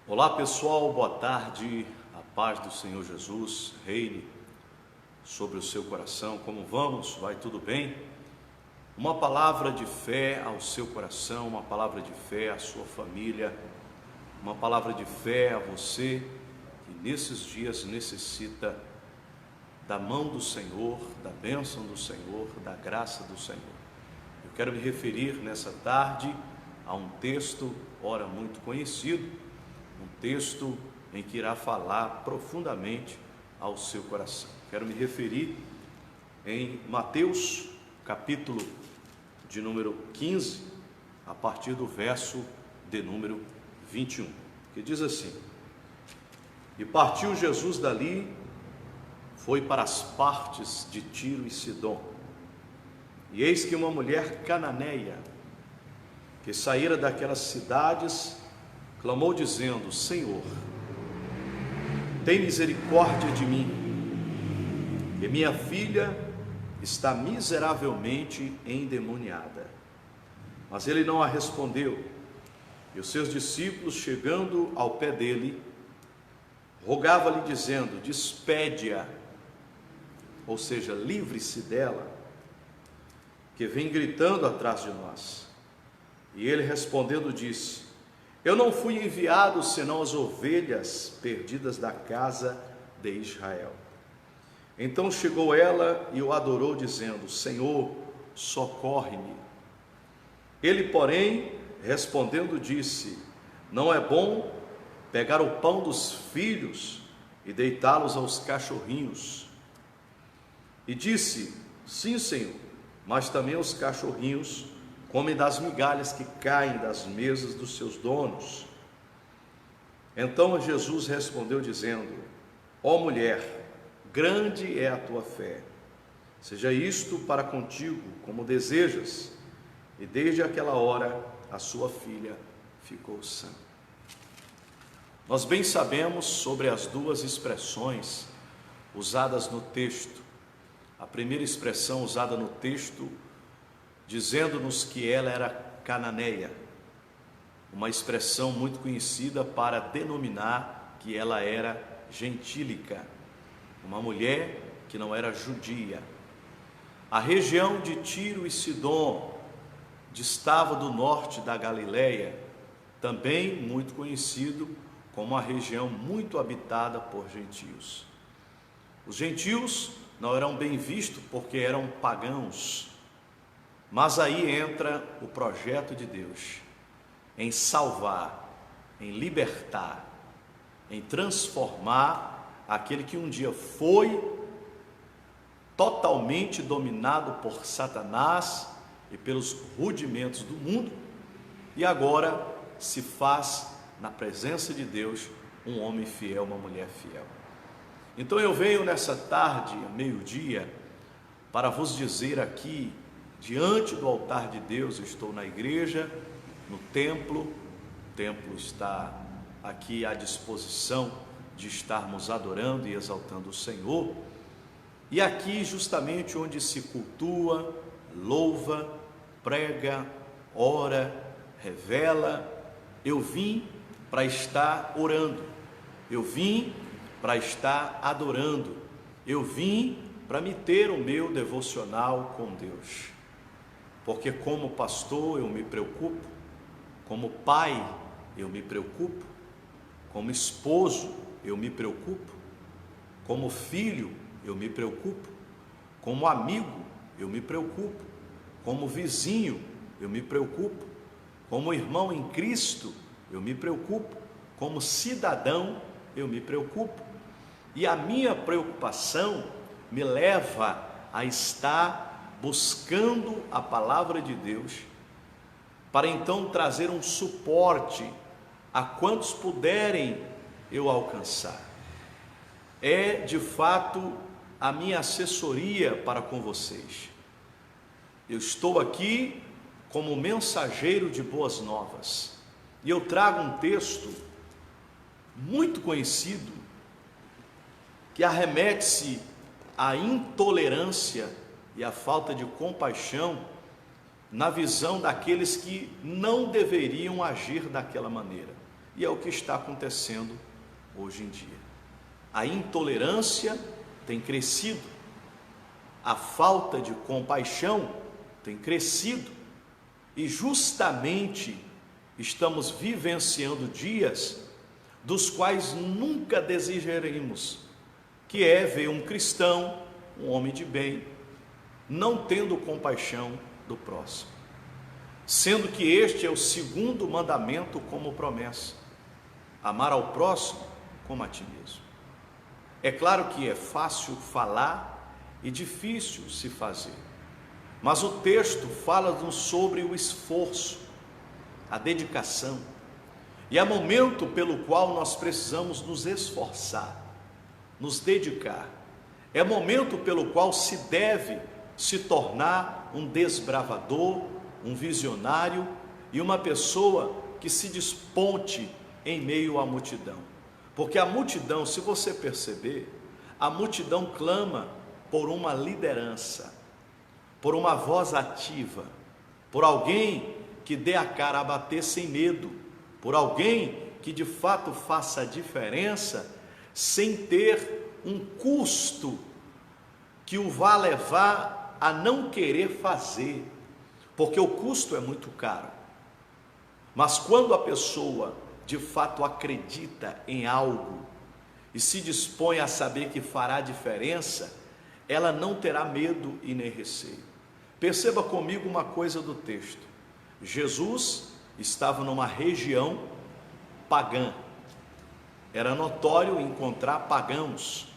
Olá pessoal, boa tarde, a paz do Senhor Jesus reine sobre o seu coração. Como vamos? Vai tudo bem? Uma palavra de fé ao seu coração, uma palavra de fé à sua família, uma palavra de fé a você que nesses dias necessita da mão do Senhor, da bênção do Senhor, da graça do Senhor. Eu quero me referir nessa tarde a um texto, ora muito conhecido, um texto em que irá falar profundamente ao seu coração. Quero me referir em Mateus, capítulo de número 15, a partir do verso de número 21, que diz assim: E partiu Jesus dali, foi para as partes de Tiro e Sidom, e eis que uma mulher cananeia, que saíra daquelas cidades, clamou dizendo: Senhor, tem misericórdia de mim, que minha filha está miseravelmente endemoniada. Mas ele não a respondeu. E os seus discípulos, chegando ao pé dele, rogava-lhe dizendo: despede-a, ou seja, livre-se dela, que vem gritando atrás de nós. E ele respondendo disse: Eu não fui enviado senão as ovelhas perdidas da casa de Israel. Então chegou ela e o adorou, dizendo: Senhor, socorre-me. Ele, porém, respondendo, disse: Não é bom pegar o pão dos filhos e deitá-los aos cachorrinhos. E disse: Sim, Senhor, mas também os cachorrinhos comem das migalhas que caem das mesas dos seus donos. Então Jesus respondeu dizendo: Ó mulher, grande é a tua fé, seja isto para contigo como desejas. E desde aquela hora a sua filha ficou sã. Nós bem sabemos sobre as duas expressões usadas no texto. A primeira expressão usada no texto, dizendo-nos que ela era cananeia, uma expressão muito conhecida para denominar que ela era gentílica, uma mulher que não era judia. A região de Tiro e Sidom distava do norte da Galileia, também muito conhecido como uma região muito habitada por gentios. Os gentios não eram bem vistos porque eram pagãos. Mas aí entra o projeto de Deus em salvar, em libertar, em transformar aquele que um dia foi totalmente dominado por Satanás e pelos rudimentos do mundo, e agora se faz, na presença de Deus, um homem fiel, uma mulher fiel. Então eu venho nessa tarde, meio-dia, para vos dizer aqui, diante do altar de Deus, eu estou na igreja, no templo, o templo está aqui à disposição de estarmos adorando e exaltando o Senhor, e aqui justamente onde se cultua, louva, prega, ora, revela, eu vim para estar orando, eu vim para estar adorando, eu vim para me ter o meu devocional com Deus. Porque como pastor eu me preocupo, como pai eu me preocupo, como esposo eu me preocupo, como filho eu me preocupo, como amigo eu me preocupo, como vizinho eu me preocupo, como irmão em Cristo eu me preocupo, como cidadão eu me preocupo. E a minha preocupação me leva a estar buscando a palavra de Deus, para então trazer um suporte a quantos puderem eu alcançar. É de fato a minha assessoria para com vocês. Eu estou aqui como mensageiro de boas novas, e eu trago um texto muito conhecido, que arremete-se à intolerância e a falta de compaixão na visão daqueles que não deveriam agir daquela maneira. E é o que está acontecendo hoje em dia. A intolerância tem crescido, a falta de compaixão tem crescido, e justamente estamos vivenciando dias dos quais nunca desejaremos, que é ver um cristão, um homem de bem, não tendo compaixão do próximo, sendo que este é o segundo mandamento como promessa: amar ao próximo como a ti mesmo. É claro que é fácil falar e difícil se fazer, mas o texto fala-nos sobre o esforço, a dedicação, e há momento pelo qual nós precisamos nos esforçar, nos dedicar. É momento pelo qual se deve se tornar um desbravador, um visionário e uma pessoa que se desponte em meio à multidão. Porque a multidão, se você perceber, a multidão clama por uma liderança, por uma voz ativa, por alguém que dê a cara a bater sem medo, por alguém que de fato faça a diferença sem ter um custo que o vá levar a não querer fazer, porque o custo é muito caro. Mas quando a pessoa de fato acredita em algo e se dispõe a saber que fará diferença, ela não terá medo e nem receio. Perceba comigo uma coisa do texto: Jesus estava numa região pagã. Era notório encontrar pagãos,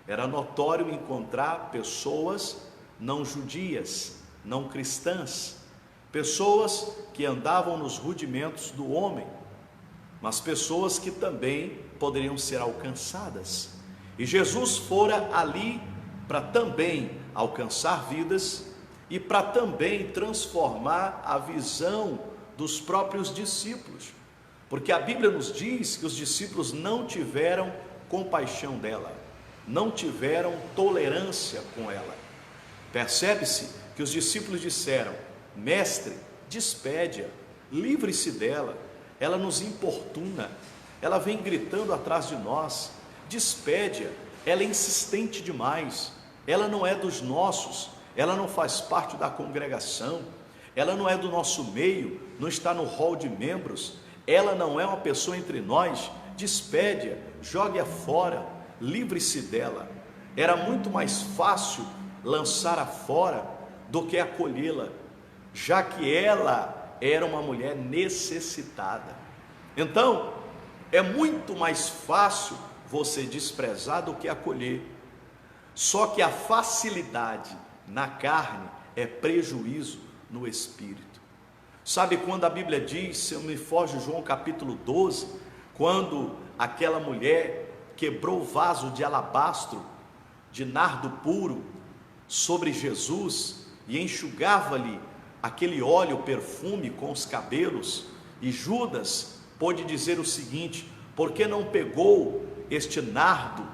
era notório encontrar pessoas não judias, não cristãs, pessoas que andavam nos rudimentos do homem, mas pessoas que também poderiam ser alcançadas. E Jesus fora ali para também alcançar vidas e para também transformar a visão dos próprios discípulos, porque a Bíblia nos diz que os discípulos não tiveram compaixão dela, não tiveram tolerância com ela. Percebe-se que os discípulos disseram: mestre, despede-a, livre-se dela, ela nos importuna, ela vem gritando atrás de nós, despede-a, ela é insistente demais, ela não é dos nossos, ela não faz parte da congregação, ela não é do nosso meio, não está no hall de membros, ela não é uma pessoa entre nós, despede-a, jogue-a fora, livre-se dela. Era muito mais fácil lançá-la fora do que acolhê-la, já que ela era uma mulher necessitada. Então, é muito mais fácil você desprezar do que acolher. Só que a facilidade na carne é prejuízo no espírito. Sabe quando a Bíblia diz, se eu me foge João capítulo 12, quando aquela mulher quebrou o vaso de alabastro, de nardo puro, sobre Jesus e enxugava-lhe aquele óleo, perfume com os cabelos, e Judas pôde dizer o seguinte: por que não pegou este nardo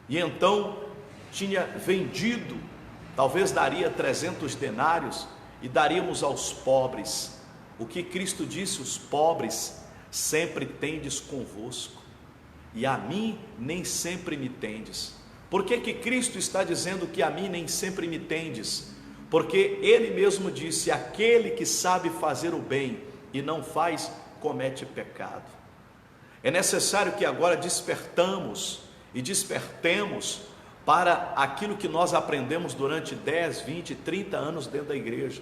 e então tinha vendido, talvez daria 300 denários e daríamos aos pobres. O que Cristo disse: os pobres sempre tendes convosco, e a mim nem sempre me tendes. Por que que Cristo está dizendo que a mim nem sempre me tendes? Porque Ele mesmo disse: aquele que sabe fazer o bem e não faz, comete pecado. É necessário que agora despertamos e despertemos para aquilo que nós aprendemos durante 10, 20, 30 anos dentro da igreja.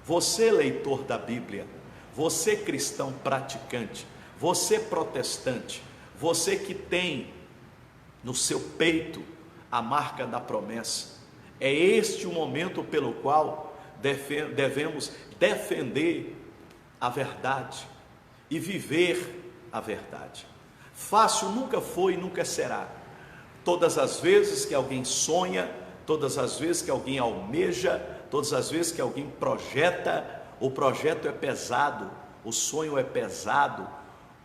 Você, leitor da Bíblia, você cristão praticante, você protestante, você que tem no seu peito a marca da promessa, é este o momento pelo qual devemos defender a verdade e viver a verdade. Fácil nunca foi e nunca será. Todas as vezes que alguém sonha, todas as vezes que alguém almeja, todas as vezes que alguém projeta, o projeto é pesado, o sonho é pesado,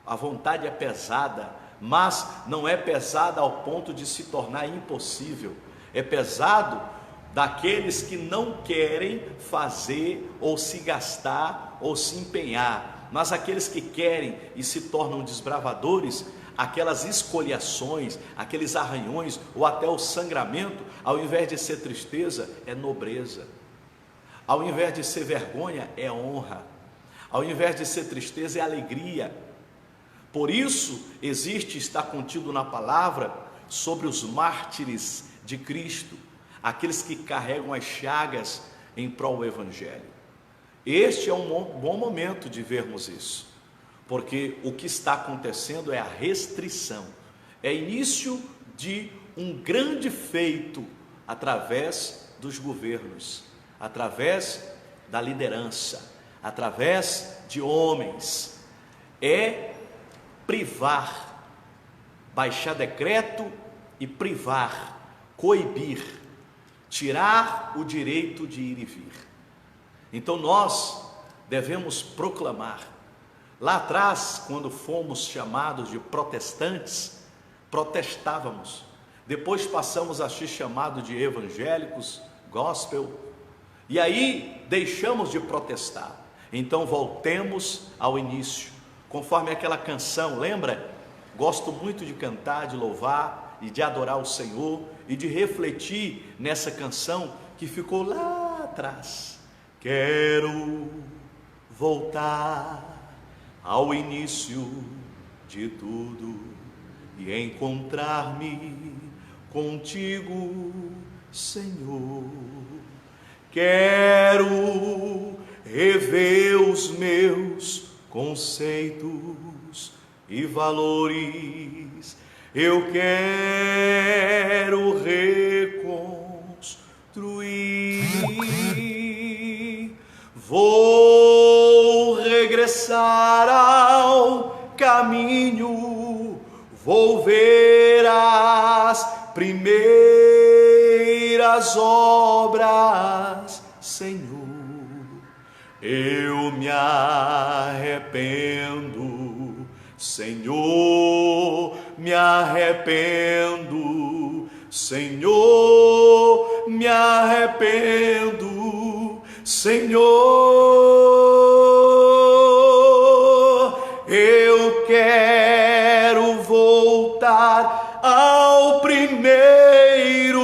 a vontade é pesada, mas não é pesada ao ponto de se tornar impossível. É pesado daqueles que não querem fazer ou se gastar ou se empenhar, mas aqueles que querem e se tornam desbravadores, aquelas escoliações, aqueles arranhões ou até o sangramento, ao invés de ser tristeza, é nobreza. Ao invés de ser vergonha, é honra. Ao invés de ser tristeza, é alegria. Por isso, está contido na palavra sobre os mártires de Cristo, aqueles que carregam as chagas em prol do Evangelho. Este é um bom momento de vermos isso, porque o que está acontecendo é a restrição, é início de um grande feito através dos governos, através da liderança, através de homens, é privar, baixar decreto e privar, coibir, tirar o direito de ir e vir. Então nós devemos proclamar. Lá atrás, quando fomos chamados de protestantes, protestávamos. Depois passamos a ser chamados de evangélicos, gospel, e aí deixamos de protestar. Então voltemos ao início, conforme aquela canção, lembra? Gosto muito de cantar, de louvar e de adorar o Senhor e de refletir nessa canção que ficou lá atrás. Quero voltar ao início de tudo e encontrar-me contigo, Senhor. Quero rever os meus conceitos e valores. Eu quero reconstruir. Vou regressar ao caminho, vou ver as primeiras obras, Senhor. Eu me arrependo, Senhor, me arrependo, Senhor, me arrependo, Senhor. Eu quero voltar ao primeiro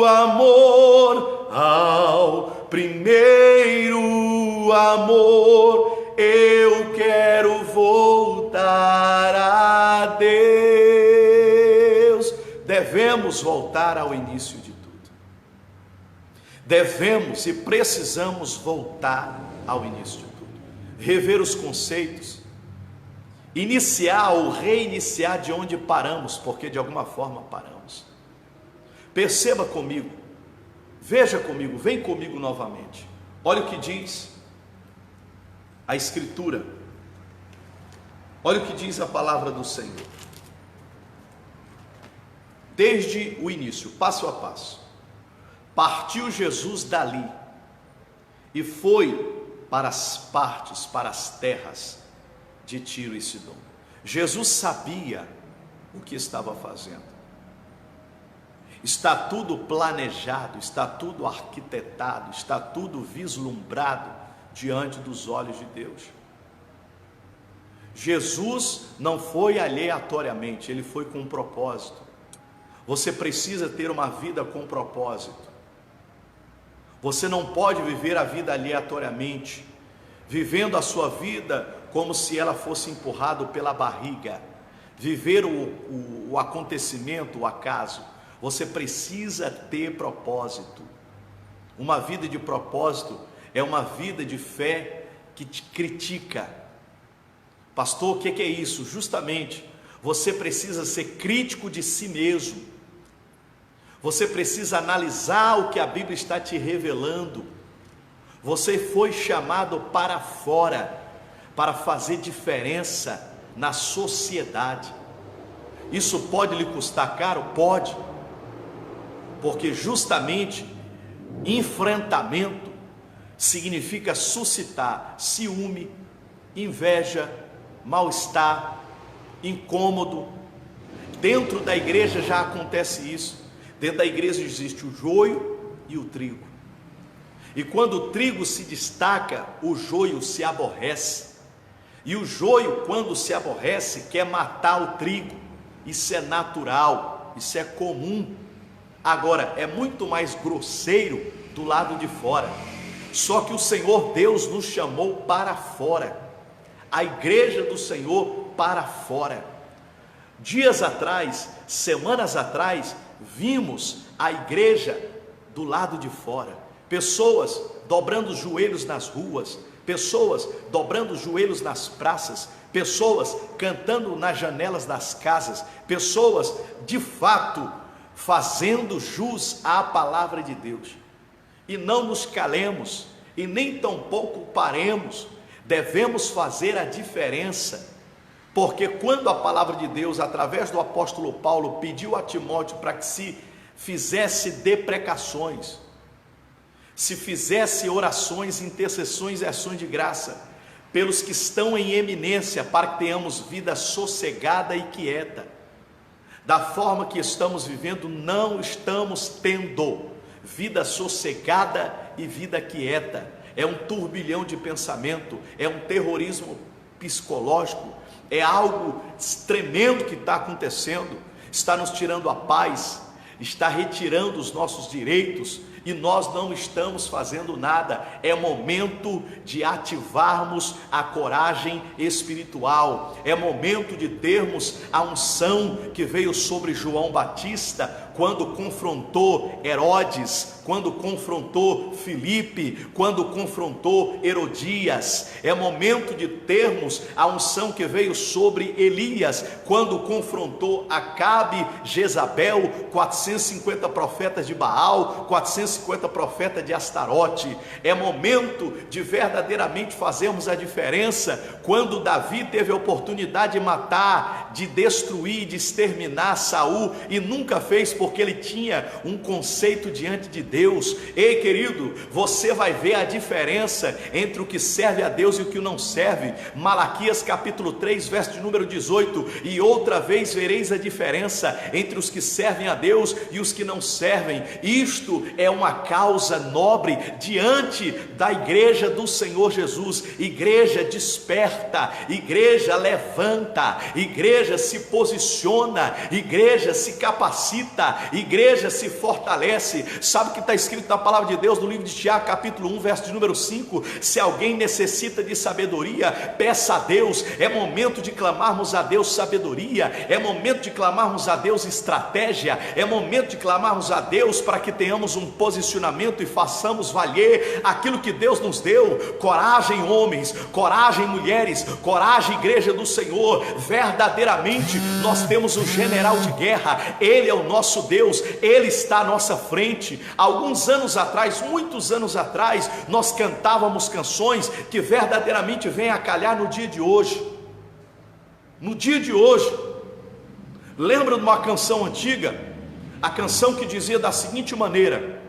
amor, ao primeiro amor. Eu quero voltar a Deus. Devemos voltar ao início de tudo. Devemos e precisamos voltar ao início de tudo. Rever os conceitos, iniciar ou reiniciar de onde paramos, porque de alguma forma paramos. Perceba comigo, veja comigo, vem comigo novamente. Olha o que diz a Escritura. Olha o que diz a palavra do Senhor. Desde o início, passo a passo. Partiu Jesus dali e foi para as partes, para as terras de Tiro e Sidom. Jesus sabia o que estava fazendo. Está tudo planejado, está tudo arquitetado, está tudo vislumbrado diante dos olhos de Deus. Jesus não foi aleatoriamente, ele foi com um propósito. Você precisa ter uma vida com propósito. Você não pode viver a vida aleatoriamente, vivendo a sua vida como se ela fosse empurrada pela barriga, viver o acontecimento, o acaso. Você precisa ter propósito. Uma vida de propósito é uma vida de fé que te critica. Pastor, o que é isso? Justamente, você precisa ser crítico de si mesmo. Você precisa analisar o que a Bíblia está te revelando. Você foi chamado para fora, para fazer diferença na sociedade. Isso pode lhe custar caro? Pode. Porque justamente enfrentamento significa suscitar ciúme, inveja, mal-estar, incômodo. Dentro da igreja já acontece isso. Dentro da igreja existe o joio e o trigo. E quando o trigo se destaca, o joio se aborrece. E o joio, quando se aborrece, quer matar o trigo. Isso é natural, isso é comum. Agora, é muito mais grosseiro do lado de fora. Só que o Senhor Deus nos chamou para fora, a igreja do Senhor para fora. Dias atrás, semanas atrás, vimos a igreja do lado de fora, pessoas dobrando os joelhos nas ruas, pessoas dobrando os joelhos nas praças, pessoas cantando nas janelas das casas, pessoas de fato fazendo jus à palavra de Deus. E não nos calemos, e nem tampouco paremos, devemos fazer a diferença, porque quando a palavra de Deus, através do apóstolo Paulo, pediu a Timóteo para que se fizesse deprecações, se fizesse orações, intercessões e ações de graça, pelos que estão em eminência, para que tenhamos vida sossegada e quieta. Da forma que estamos vivendo, não estamos tendo vida sossegada e vida quieta. É um turbilhão de pensamento, é um terrorismo psicológico, é algo tremendo que está acontecendo, está nos tirando a paz, está retirando os nossos direitos, e nós não estamos fazendo nada. É momento de ativarmos a coragem espiritual, é momento de termos a unção que veio sobre João Batista, quando confrontou Herodes, quando confrontou Filipe, quando confrontou Herodias. É momento de termos a unção que veio sobre Elias, quando confrontou Acabe, Jezabel, 450 profetas de Baal, 450 profetas de Astarote. É momento de verdadeiramente fazermos a diferença, quando Davi teve a oportunidade de matar, de destruir, de exterminar Saul, e nunca fez, porque ele tinha um conceito diante de Deus. Ei, querido, você vai ver a diferença entre o que serve a Deus e o que não serve. Malaquias capítulo 3, verso de número 18: e outra vez vereis a diferença entre os que servem a Deus e os que não servem. Isto é uma causa nobre diante da igreja do Senhor Jesus. Igreja desperta, igreja levanta, igreja se posiciona, igreja se capacita, igreja se fortalece. Sabe o que está escrito na palavra de Deus no livro de Tiago capítulo 1, verso de número 5? Se alguém necessita de sabedoria, peça a Deus. É momento de clamarmos a Deus sabedoria, é momento de clamarmos a Deus estratégia, é momento de clamarmos a Deus para que tenhamos um posicionamento e façamos valer aquilo que Deus nos deu. Coragem, homens, coragem, mulheres, coragem, igreja do Senhor. Verdadeiramente nós temos um general de guerra, Ele é o nosso Deus, Ele está à nossa frente. Alguns anos atrás, muitos anos atrás, nós cantávamos canções que verdadeiramente vêm a calhar no dia de hoje. No dia de hoje, lembra de uma canção antiga? A canção que dizia da seguinte maneira: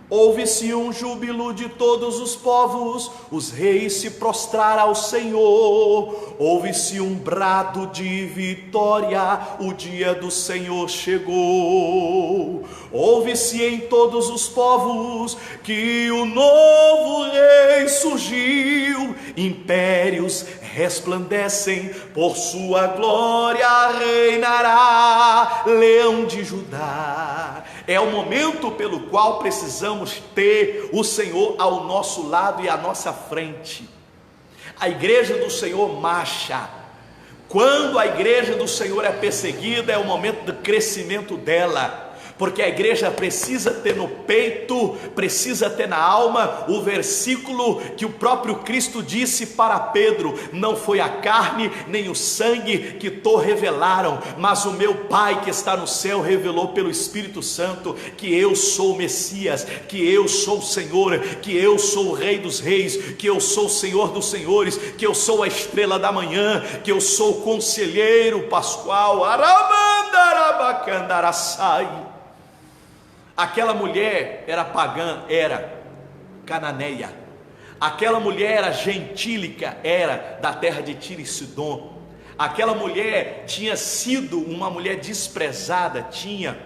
ouve-se um júbilo de todos os povos, os reis se prostraram ao Senhor. Ouve-se um brado de vitória, o dia do Senhor chegou. Ouve-se em todos os povos que o novo rei surgiu. Impérios resplandecem, por sua glória reinará, Leão de Judá. É o momento pelo qual precisamos ter o Senhor ao nosso lado e à nossa frente. A igreja do Senhor marcha. Quando a igreja do Senhor é perseguida, é o momento do crescimento dela, porque a igreja precisa ter no peito, precisa ter na alma o versículo que o próprio Cristo disse para Pedro: não foi a carne nem o sangue que te revelaram, mas o meu Pai que está no céu revelou pelo Espírito Santo que eu sou o Messias, que eu sou o Senhor, que eu sou o Rei dos Reis, que eu sou o Senhor dos Senhores, que eu sou a estrela da manhã, que eu sou o conselheiro pascual. Aramandarabacandaraçai. Aquela mulher era pagã, era cananeia. Aquela mulher era gentílica, era da terra de Tiro e Sidom. Aquela mulher tinha sido uma mulher desprezada, tinha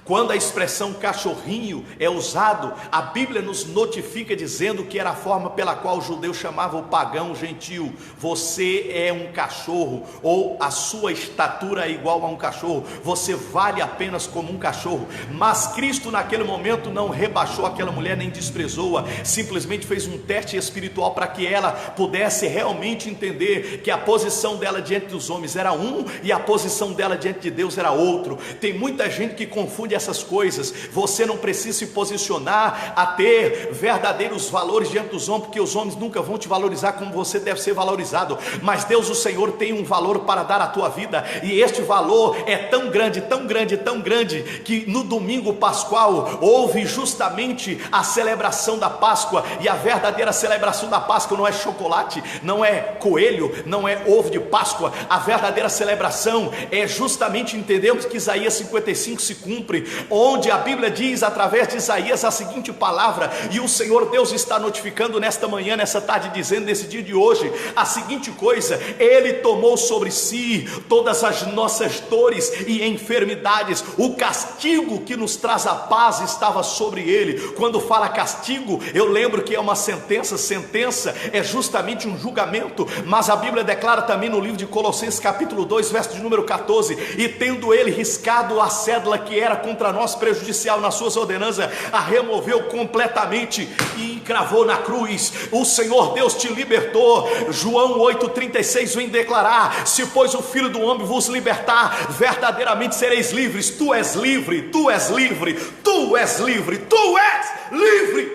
Quando a expressão cachorrinho é usado, a Bíblia nos notifica dizendo que era a forma pela qual o judeu chamava o pagão gentil. Você é um cachorro, ou a sua estatura é igual a um cachorro, você vale apenas como um cachorro. Mas Cristo naquele momento não rebaixou aquela mulher, nem desprezou-a, simplesmente fez um teste espiritual para que ela pudesse realmente entender que a posição dela diante dos homens era um, e a posição dela diante de Deus era outro. Tem muita gente que confunde essas coisas. Você não precisa se posicionar a ter verdadeiros valores diante dos homens, porque os homens nunca vão te valorizar como você deve ser valorizado, mas Deus, o Senhor, tem um valor para dar à tua vida, e este valor é tão grande, tão grande, tão grande, que no domingo pascual houve justamente a celebração da Páscoa, e a verdadeira celebração da Páscoa não é chocolate, não é coelho, não é ovo de Páscoa. A verdadeira celebração é justamente entendermos que Isaías 55 se cumpre, onde a Bíblia diz através de Isaías a seguinte palavra, e o Senhor Deus está notificando nesta manhã, nessa tarde, dizendo nesse dia de hoje a seguinte coisa: Ele tomou sobre si todas as nossas dores e enfermidades, o castigo que nos traz a paz estava sobre Ele. Quando fala castigo, eu lembro que é uma sentença é justamente um julgamento, mas a Bíblia declara também no livro de Colossenses capítulo 2, verso de número 14, e tendo Ele riscado a cédula que era contra nós prejudicial nas suas ordenanças, a removeu completamente e encravou na cruz. O Senhor Deus te libertou. João 8,36 vem declarar: se pois o Filho do Homem vos libertar, verdadeiramente sereis livres. Tu és livre, tu és livre, tu és livre, tu és livre.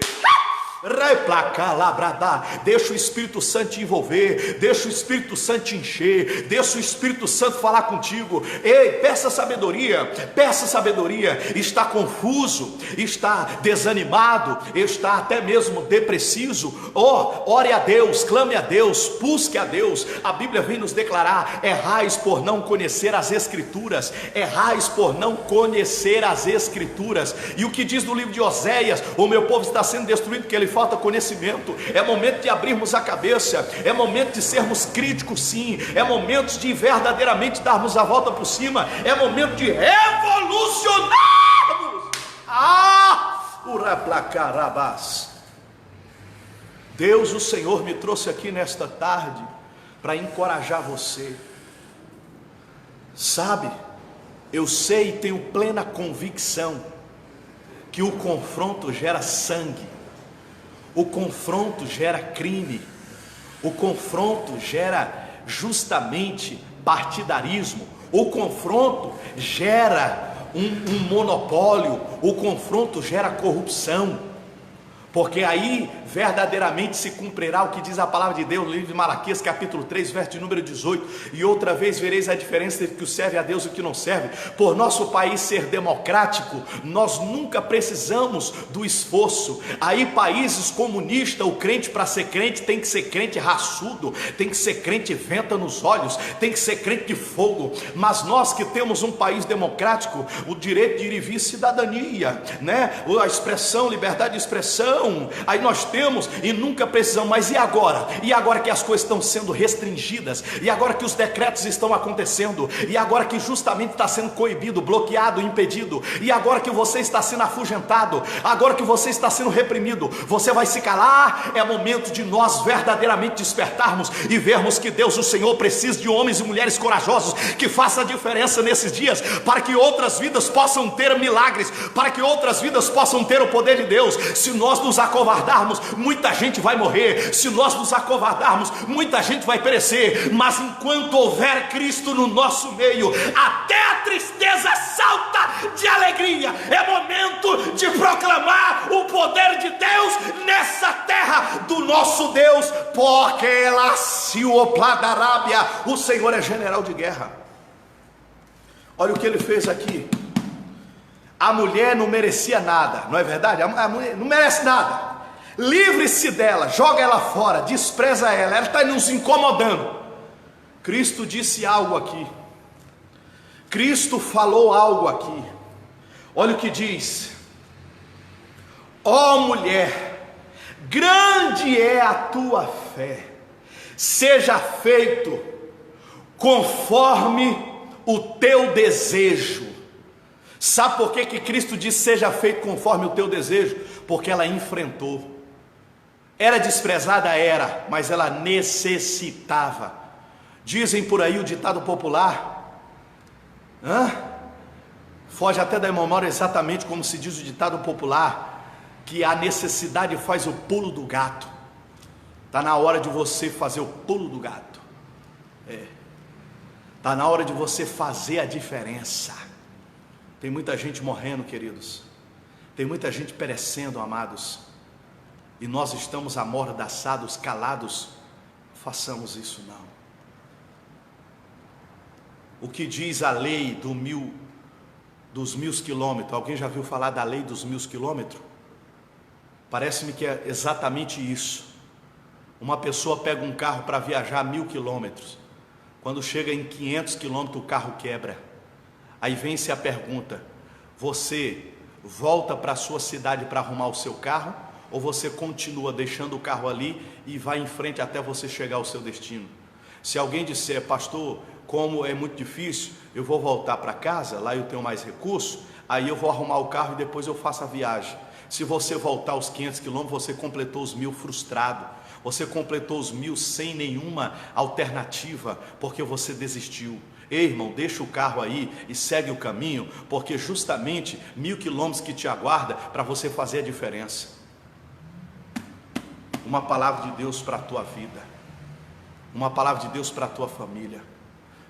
Deixa o Espírito Santo te envolver, deixa o Espírito Santo te encher, deixa o Espírito Santo falar contigo. Ei, peça sabedoria, está confuso, está desanimado, está até mesmo depressivo, ore a Deus, clame a Deus, busque a Deus. A Bíblia vem nos declarar: errais por não conhecer as Escrituras, errais por não conhecer as Escrituras. E o que diz no livro de Oséias: o meu povo está sendo destruído porque ele falta conhecimento. É momento de abrirmos a cabeça, é momento de sermos críticos, sim, é momento de verdadeiramente darmos a volta por cima, é momento de revolucionarmos. Deus, o Senhor, me trouxe aqui nesta tarde para encorajar você. Sabe, eu sei e tenho plena convicção que o confronto gera sangue, o confronto gera crime, o confronto gera justamente partidarismo, o confronto gera um monopólio, o confronto gera corrupção, porque aí verdadeiramente se cumprirá o que diz a palavra de Deus no livro de Malaquias capítulo 3, verso de número 18, e outra vez vereis a diferença entre o que serve a Deus e o que não serve. Por nosso país ser democrático, nós nunca precisamos do esforço. Aí países comunistas, o crente para ser crente tem que ser crente raçudo, tem que ser crente venta nos olhos, tem que ser crente de fogo. Mas nós que temos um país democrático, o direito de ir e vir, cidadania, né? A expressão, liberdade de expressão, aí nós temos e nunca precisamos. Mas e agora? E agora que as coisas estão sendo restringidas, e agora que os decretos estão acontecendo, e agora que justamente está sendo coibido, bloqueado, impedido, e agora que você está sendo afugentado, agora que você está sendo reprimido, você vai se calar? É momento de nós verdadeiramente despertarmos e vermos que Deus, o Senhor, precisa de homens e mulheres corajosos que façam a diferença nesses dias, para que outras vidas possam ter milagres, para que outras vidas possam ter o poder de Deus. Se nós nos acovardarmos, muita gente vai morrer. Se nós nos acovardarmos, muita gente vai perecer. Mas enquanto houver Cristo no nosso meio, até a tristeza salta de alegria. É momento de proclamar o poder de Deus nessa terra do nosso Deus, porque lá se da Arábia, o Senhor é general de guerra. Olha o que ele fez aqui. A mulher não merecia nada, não é verdade? A mulher não merece nada. Livre-se dela, joga ela fora, despreza ela está nos incomodando. Cristo disse algo aqui, Cristo falou algo aqui. Olha o que diz: ó mulher, grande é a tua fé, seja feito conforme o teu desejo. Sabe por que que Cristo disse: seja feito conforme o teu desejo? Porque ela enfrentou. Era desprezada, era, mas ela necessitava. Dizem por aí o ditado popular, foge até da memória exatamente como se diz o ditado popular, que a necessidade faz o pulo do gato. Está na hora de você fazer o pulo do gato. Está na hora de você fazer a diferença. Tem muita gente morrendo, queridos. Tem muita gente perecendo, amados. E nós estamos amordaçados, calados. Façamos isso não. O que diz a lei dos 1000 quilômetros? Alguém já viu falar da lei dos 1000 quilômetros? Parece-me que é exatamente isso. Uma pessoa pega um carro para viajar 1000 quilômetros. Quando chega em 500 quilômetros o carro quebra. Aí vem-se a pergunta: você volta para a sua cidade para arrumar o seu carro? Ou você continua deixando o carro ali e vai em frente até você chegar ao seu destino? Se alguém disser: pastor, como é muito difícil, eu vou voltar para casa, lá eu tenho mais recursos, aí eu vou arrumar o carro e depois eu faço a viagem. Se você voltar aos 500 quilômetros, você completou os 1000 frustrado, você completou os 1000 sem nenhuma alternativa, porque você desistiu. Ei, irmão, deixa o carro aí e segue o caminho, porque justamente 1000 quilômetros que te aguarda para você fazer a diferença. Uma palavra de Deus para a tua vida, uma palavra de Deus para a tua família.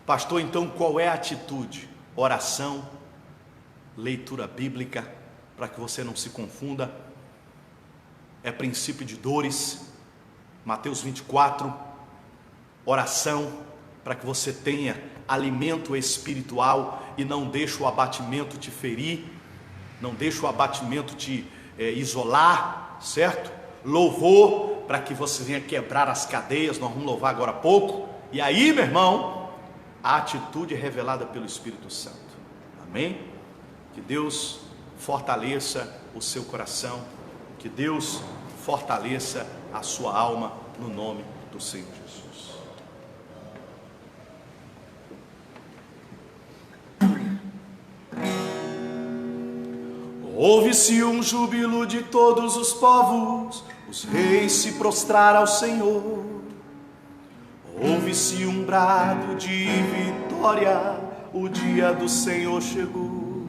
Pastor, então qual é a atitude? Oração, leitura bíblica, para que você não se confunda. É princípio de dores, Mateus 24. Oração, para que você tenha alimento espiritual e não deixe o abatimento te ferir, não deixe o abatimento te isolar, certo? Louvor, para que você venha quebrar as cadeias. Nós vamos louvar agora há pouco. E aí, meu irmão, a atitude é revelada pelo Espírito Santo. Amém? Que Deus fortaleça o seu coração, que Deus fortaleça a sua alma, no nome do Senhor Jesus. Houve-se um júbilo de todos os povos, os reis se prostraram ao Senhor. Houve-se um brado de vitória, o dia do Senhor chegou.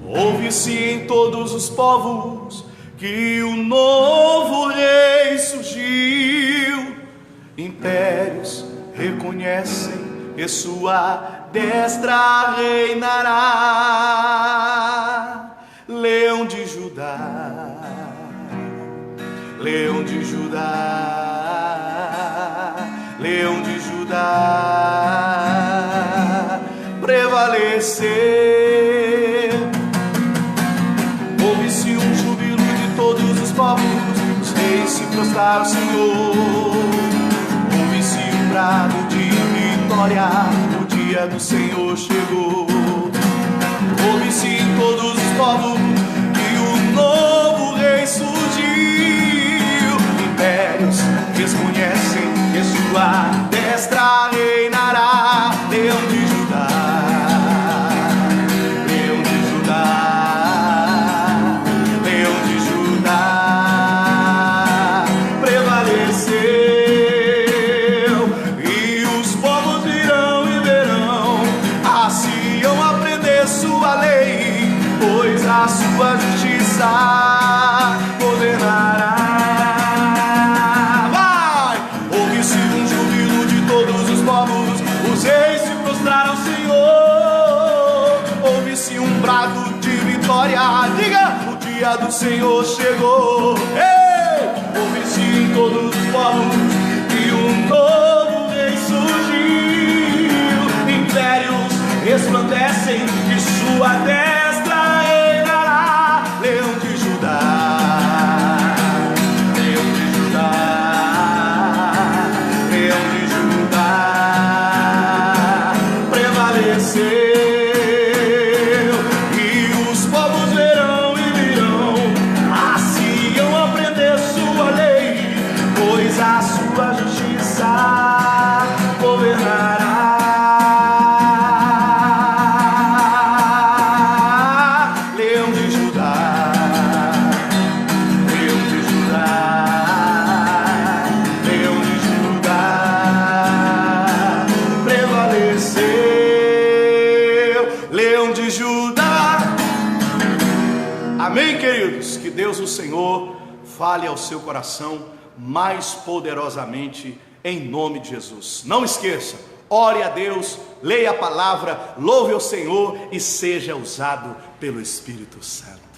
Houve-se em todos os povos que o novo rei surgiu. Impérios reconhecem que sua destra reinará. Leão de Judá, Leão de Judá, Leão de Judá, prevalecer. Houve-se um júbilo de todos os povos, os reis se prostraram ao Senhor. Houve-se um brado de vitória, o dia do Senhor chegou. Houve-se em todos os povos que o novo rei surgiu. Impérios reconhecem que sua destra reinará. Leão de Judá, Leão de Judá, Leão de Judá, prevaleceu. E os povos virão e verão, assim hão aprender sua lei, pois a sua justiça governará. Vai! Houve-se um júbilo de todos os povos, os reis se prostraram ao Senhor. Houve-se um brado de vitória, diga, o dia do Senhor chegou. Ei! Houve-se em todos os povos que um novo rei surgiu. Impérios resplandecem de sua destra reinará. Leão de Judá, Leão de Judá, Leão de Judá, prevaleceu. E os povos verão e virão, assim hão aprender sua lei, pois a sua justiça governará. Amém, queridos? Que Deus, o Senhor, fale ao seu coração mais poderosamente em nome de Jesus. Não esqueça, ore a Deus, leia a palavra, louve ao Senhor e seja usado pelo Espírito Santo.